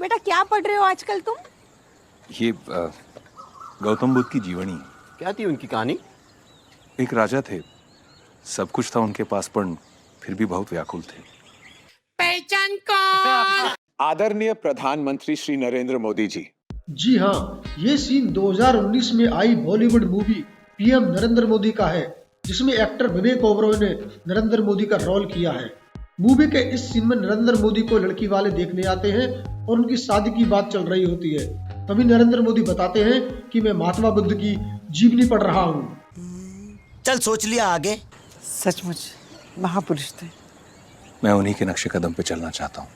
बेटा क्या पढ़ रहे हो आजकल तुम? ये गौतम बुद्ध की जीवनी। क्या थी उनकी कहानी? एक राजा थे, सब कुछ था उनके पास, पर फिर भी बहुत व्याकुल थे। पहचान कौन? आदरणीय प्रधानमंत्री श्री नरेंद्र मोदी जी। जी हाँ, ये सीन 2019 में आई बॉलीवुड मूवी पीएम नरेंद्र मोदी का है, जिसमें एक्टर विवेक ओबरॉय ने नरेंद्र मोदी का रोल किया है। मूवी के इस सीन में नरेंद्र मोदी को लड़की वाले देखने आते हैं और उनकी शादी की बात चल रही होती है। तभी नरेंद्र मोदी बताते हैं कि मैं महात्मा बुद्ध की जीवनी पढ़ रहा हूँ। चल सोच लिया आगे। सचमुच महापुरुष थे। मैं उन्हीं के नक्शे कदम पे चलना चाहता हूँ।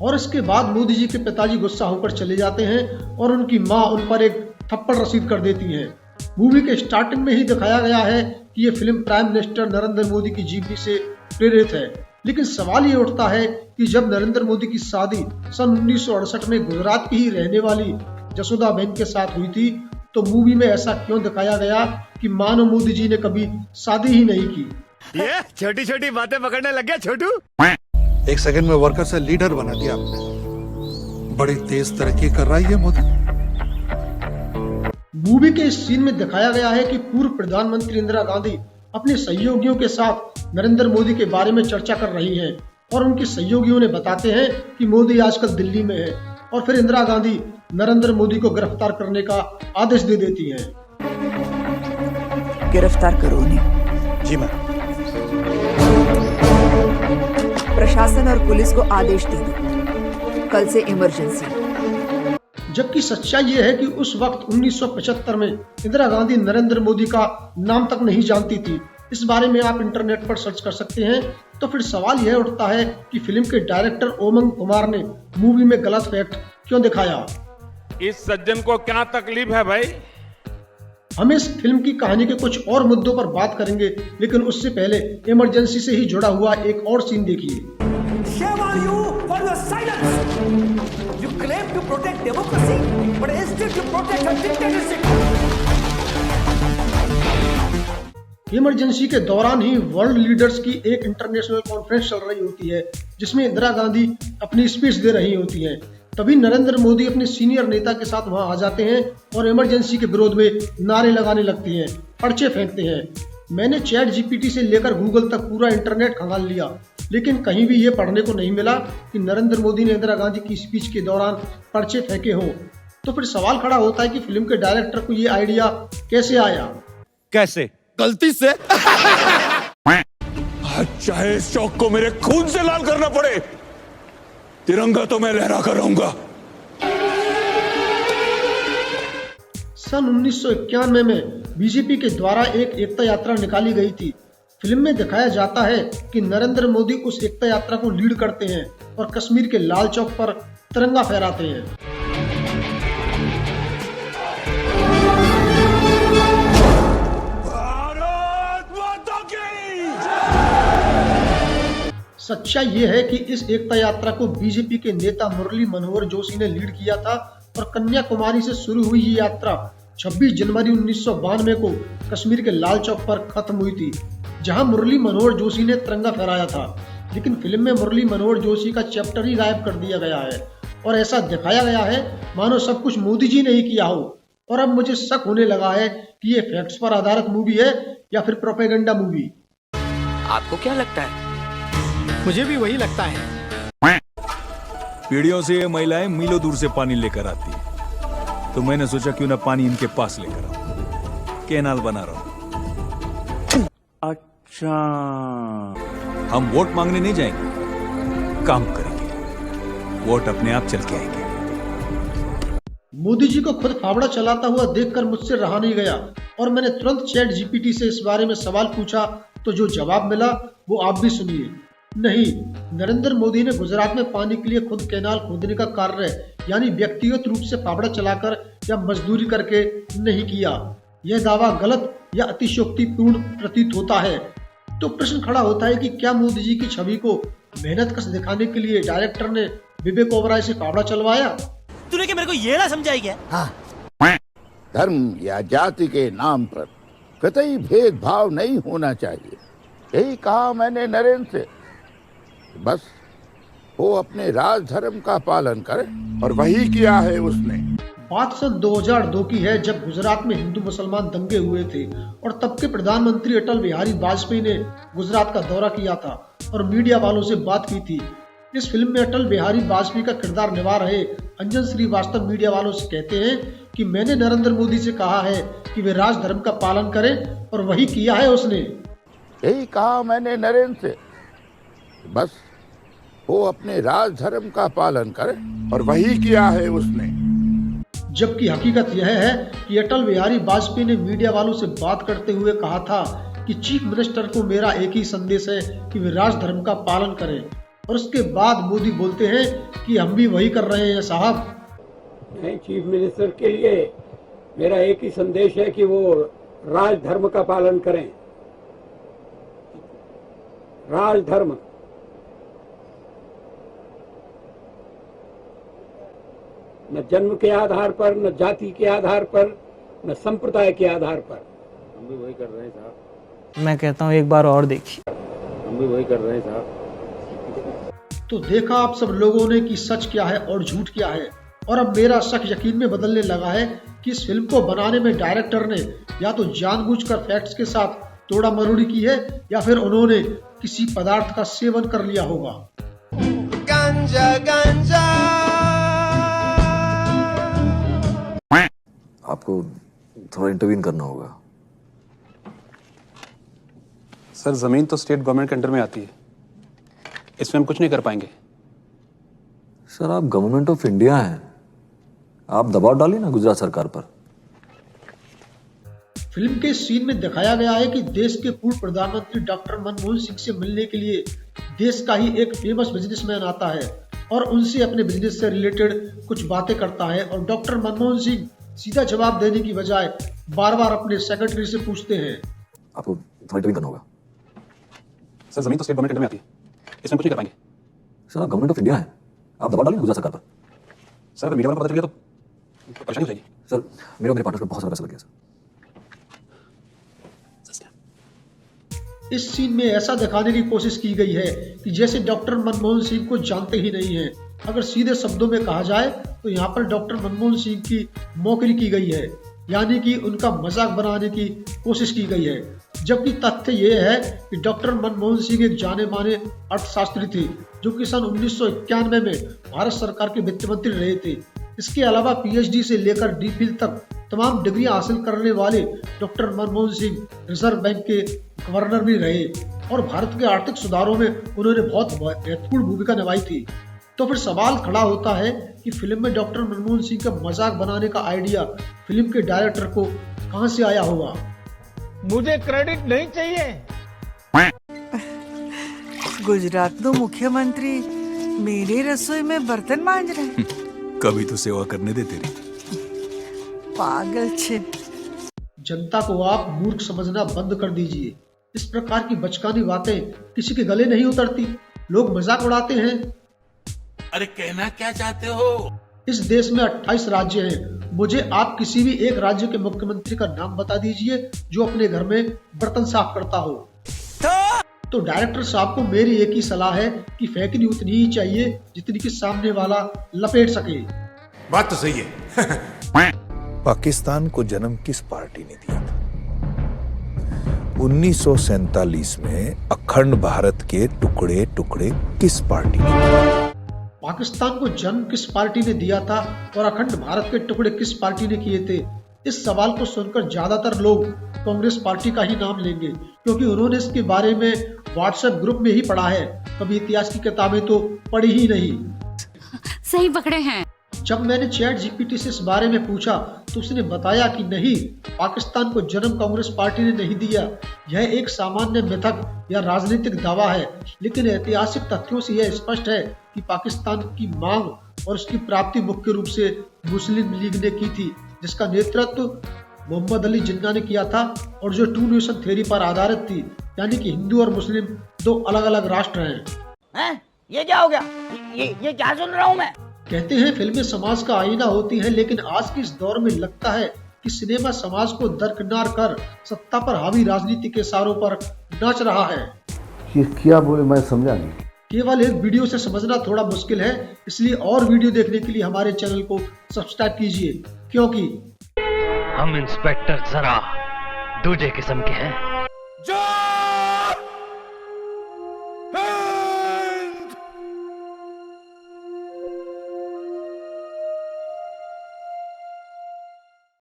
और इसके बाद मोदी जी के पिताजी गुस्सा होकर चले जाते हैं और उनकी माँ उन पर एक थप्पड़ रसीद कर देती है। मूवी के स्टार्टिंग में ही दिखाया गया है कि ये film prime minister Narendra Modi की जीवनी से प्रेरित है, लेकिन सवाल ये उठता है कि जब नरेंद्र मोदी की शादी सन 1968 में गुजरात की ही रहने वाली जसोदा बहन के साथ हुई थी, तो मूवी में ऐसा क्यों दिखाया गया कि मानो मोदी जी ने कभी शादी ही नहीं की। ये छोटी छोटी बातें पकड़ने लग गया छोटू। एक सेकंड में वर्कर से लीडर बना दिया आपने। बड़ी तेज तरक्की कर रहा है ये मोदी। मूवी के इस सीन में दिखाया गया है कि पूर्व प्रधानमंत्री इंदिरा गांधी अपने सहयोगियों के साथ नरेंद्र मोदी के बारे में चर्चा कर रही हैं और उनके सहयोगियों ने बताते हैं कि मोदी आजकल दिल्ली में है, और फिर इंदिरा गांधी नरेंद्र मोदी को गिरफ्तार करने का आदेश दे देती हैं। गिरफ्तार करो उन्हें। जी मैम। प्रशासन और पुलिस को आदेश दे दो, कल से इमरजेंसी। जबकि सच्चाई ये है कि उस वक्त 1975 में इंदिरा गांधी नरेंद्र मोदी का नाम तक नहीं जानती थी। इस बारे में आप इंटरनेट पर सर्च कर सकते हैं। तो फिर सवाल यह उठता है कि फिल्म के डायरेक्टर ओमंग कुमार ने मूवी में गलत फैक्ट क्यों दिखाया। इस सज्जन को क्या तकलीफ है भाई? हम इस फिल्म की कहानी के कुछ और मुद्दों पर बात करेंगे, लेकिन उससे पहले इमरजेंसी से ही जुड़ा हुआ एक और सीन देखिए। Shame on you for your silence. You claim to protect democracy, but instead you protect a dictatorship. Emergency के दौरान ही वर्ल्ड लीडर्स की एक इंटरनेशनल कॉन्फ्रेंस चल रही होती है, जिसमें इंदिरा गांधी अपनी स्पीच दे रही होती हैं। तभी नरेंद्र मोदी अपने सीनियर नेता के साथ वहां आ जाते हैं और इमरजेंसी के विरोध में नारे लगाने लगती हैं, पर्चे फेंकते हैं। मैंने चैट जीपीटी से लेकर गूगल तक पूरा इंटरनेट खंगाल लिया, लेकिन कहीं भी ये पढ़ने को नहीं मिला कि नरेंद्र मोदी ने इंदिरा गांधी की स्पीच के दौरान पर्चे फेंके हों। तो फिर सवाल खड़ा होता है कि फिल्म के डायरेक्टर को ये आइडिया कैसे आया। कैसे? गलती से। चाहे इस चौक को मेरे खून से लाल करना पड़े, तिरंगा तो मैं लहरा कर रहूंगा। सन 1991 में बीजेपी के द्वारा एक एकता यात्रा निकाली गई थी। फिल्म में दिखाया जाता है कि नरेंद्र मोदी उस एकता यात्रा को लीड करते हैं और कश्मीर के लाल चौक पर तिरंगा फहराते हैं। सच्चाई ये है कि इस एकता यात्रा को बीजेपी के नेता मुरली मनोहर जोशी ने लीड किया था और कन्याकुमारी से शुरू हुई ये यात्रा 26 जनवरी 1992 को कश्मीर के लाल चौक पर खत्म हुई थी, जहां मुरली मनोहर जोशी ने तिरंगा फहराया था। लेकिन फिल्म में मुरली मनोहर जोशी का चैप्टर ही गायब कर दिया गया है और ऐसा दिखाया गया है मानो सब कुछ मोदी जी ने ही किया हो। और अब मुझे शक होने लगा है कि ये फैक्ट्स पर आधारित मूवी है या फिर प्रोपेगेंडा मूवी। आपको क्या लगता है? मुझे भी वही लगता है। पीढ़ियों से ये महिलाएं मीलों दूर से पानी लेकर आती है, तो मैंने सोचा क्यों ना पानी इनके पास लेकर आऊं। कैनाल बना रहा हूं। अच्छा, हम वोट मांगने नहीं जाएंगे, काम करेंगे। वोट अपने आप चल के आएंगे। मोदी जी को खुद फावड़ा चलाता हुआ देखकर मुझसे रहा नहीं गया और मैंने तुरंत चैट जीपीटी से इस बारे में सवाल पूछा, तो जो जवाब मिला वो आप भी सुनिए। नहीं, नरेंद्र मोदी ने गुजरात में पानी के लिए खुद कैनाल खोदने का कार्य यानी व्यक्तिगत रूप से फावड़ा चलाकर या मजदूरी करके नहीं किया। यह दावा गलत या अतिशयोक्तिपूर्ण प्रतीत होता है। तो प्रश्न खड़ा होता है कि क्या मोदी जी की छवि को मेहनत कश दिखाने के लिए डायरेक्टर ने विवेक ओबराय से फावड़ा चलवाया? तूने क्या मेरे को ये ना समझाई क्या? हाँ। धर्म या जाति के नाम पर कतई भेदभाव नहीं होना चाहिए, यही कहा मैंने नरेंद्र से। बस वो अपने राज धर्म का पालन करे, और वही किया है उसने। बात सन 2002 की है, जब गुजरात में हिंदू मुसलमान दंगे हुए थे और तब के प्रधानमंत्री अटल बिहारी वाजपेयी ने गुजरात का दौरा किया था और मीडिया वालों से बात की थी। इस फिल्म में अटल बिहारी वाजपेयी का किरदार निभा रहे अंजन श्रीवास्तव मीडिया वालों से कहते हैं कि मैंने नरेंद्र मोदी से कहा है कि वे राज धर्म का पालन करें, और वही किया है उसने। यही कहा मैंने नरेंद्र से, बस वो अपने राज धर्म का पालन करे, और वही किया है उसने। जबकि हकीकत यह है कि अटल बिहारी वाजपेयी ने मीडिया वालों से बात करते हुए कहा था कि चीफ मिनिस्टर को मेरा एक ही संदेश है कि वे राज धर्म का पालन करें, और उसके बाद मोदी बोलते हैं कि हम भी वही कर रहे हैं साहब। चीफ मिनिस्टर के लिए मेरा एक ही संदेश है कि वो राज धर्म का पालन करें। राज धर्म, न जन्म के आधार पर, न जाति के आधार पर, न संप्रदाय के आधार पर। हम भी वही कर रहे हैं साहब। मैं कहता हूँ एक बार और देखिए। हम भी वही कर रहे हैं साहब। तो देखा आप सब लोगों ने कि सच क्या है और झूठ क्या है, और अब मेरा शक यकीन में बदलने लगा है कि इस फिल्म को बनाने में डायरेक्टर ने या तो जानबूझकर फैक्ट्स के साथ तोड़ा मरोड़ी की है, या फिर उन्होंने किसी पदार्थ का सेवन कर लिया होगा। गांजा गांजा। आपको थोड़ा इंटरवीन करना होगा। सर, जमीन तो स्टेट गवर्नमेंट के अंडर में आती है, इसमें हम कुछ नहीं कर पाएंगे। सर, आप गवर्नमेंट ऑफ इंडिया हैं, आप दबाव डालिए ना गुजरात सरकार पर। फिल्म के सीन में दिखाया गया है कि देश के पूर्व प्रधानमंत्री डॉक्टर मनमोहन सिंह से मिलने के लिए देश का ही एक फेमस बिजनेसमैन आता है और उनसे अपने बिजनेस से रिलेटेड कुछ बातें करता है, और डॉक्टर मनमोहन सिंह सीधा जवाब देने की बजाय बार बार अपने सेक्रेटरी से पूछते हैं। आपको थोड़ा इंटरवीन करना होगा। सर, जमीन तो स्टेट गवर्नमेंट के अंडर में आती है, इसमें कुछ नहीं कर पाएंगे। सर, आप गवर्नमेंट ऑफ इंडिया हैं, आप दबाव डालिए ना गुजरात सरकार पर। सर, अगर मीडिया वालों को पता चल गया तो परेशानी हो जाएगी। सर, मेरे और मेरे पार्टनर्स पे बहुत सारा पैसा लग गया सर। इस सीन में ऐसा दिखाने की कोशिश की गई है कि जैसे डॉक्टर मनमोहन सिंह को जानते ही नहीं हैं। अगर सीधे शब्दों में कहा जाए तो यहाँ पर डॉक्टर मनमोहन सिंह की मौकरी की गई है, यानी कि उनका मजाक बनाने की कोशिश की गई है। जबकि तथ्य ये है कि डॉक्टर मनमोहन सिंह एक जाने माने अर्थशास्त्री थे, जो कि सन 1991 में भारत सरकार के वित्त मंत्री रहे थे। इसके अलावा पीएचडी से लेकर डीफिल तक तमाम डिग्रियां हासिल करने वाले doctor Manmohan Singh reserve bank के गवर्नर भी रहे, और भारत के आर्थिक सुधारों में उन्होंने बहुत महत्वपूर्ण भूमिका निभाई थी। तो फिर सवाल खड़ा होता है कि फिल्म में डॉक्टर मनमोहन सिंह का मजाक बनाने का आइडिया फिल्म के डायरेक्टर को कहां से आया होगा। मुझे क्रेडिट नहीं चाहिए। गुजरात मुख्यमंत्री मेरे रसोई में बर्तन मांज रहे। कभी तो सेवा करने दे तेरी। पागल छे। जनता को आप मूर्ख समझना बंद कर दीजिए। इस प्रकार की बचकानी बातें किसी के गले नहीं उतरती, लोग मजाक उड़ाते हैं। अरे कहना क्या चाहते हो? इस देश में 28 राज्य हैं। मुझे आप किसी भी एक राज्य के मुख्यमंत्री का नाम बता दीजिए जो अपने घर में बर्तन साफ करता हो। तो डायरेक्टर साहब को मेरी एक ही सलाह है कि फेंकनी उतनी ही चाहिए जितनी कि सामने वाला लपेट सके। बात तो सही है। पाकिस्तान को जन्म किस पार्टी ने दिया था? 1947 में अखंड भारत के टुकड़े टुकड़े किस पार्टी ने दिया? पाकिस्तान को जन्म किस पार्टी ने दिया था और अखंड भारत के टुकड़े किस पार्टी ने किए थे? इस सवाल को सुनकर ज्यादातर लोग कांग्रेस पार्टी का ही नाम लेंगे, क्योंकि उन्होंने इसके बारे में व्हाट्सएप ग्रुप में ही पढ़ा है, कभी इतिहास की किताबें तो पढ़ी ही नहीं। सही पकड़े हैं। जब मैंने चैट जीपीटी से इस बारे में पूछा तो उसने बताया कि नहीं, पाकिस्तान को जन्म कांग्रेस पार्टी ने नहीं दिया। यह एक सामान्य मिथक या राजनीतिक दावा है, लेकिन ऐतिहासिक तथ्यों से यह स्पष्ट है कि पाकिस्तान की मांग और उसकी प्राप्ति मुख्य रूप से मुस्लिम लीग ने की थी, जिसका नेतृत्व मोहम्मद अली जिन्ना ने किया था और जो टू नेशन थ्योरी पर आधारित थी, यानी कि हिंदू और मुस्लिम दो अलग अलग राष्ट्र हैं। ये क्या हो गया? ये क्या सुन रहा हूँ मैं? कहते हैं फिल्में समाज का आईना होती है, लेकिन आज के इस दौर में लगता है कि सिनेमा समाज को दरकिनार कर सत्ता पर हावी राजनीति के इशारों पर नाच रहा है। ये क्या बोले मैं समझा नहीं। केवल एक वीडियो से समझना थोड़ा मुश्किल है, इसलिए और वीडियो देखने के लिए हमारे चैनल को सब्सक्राइब कीजिए, क्योंकि हम इंस्पेक्टर जरा दूजे किस्म के हैं।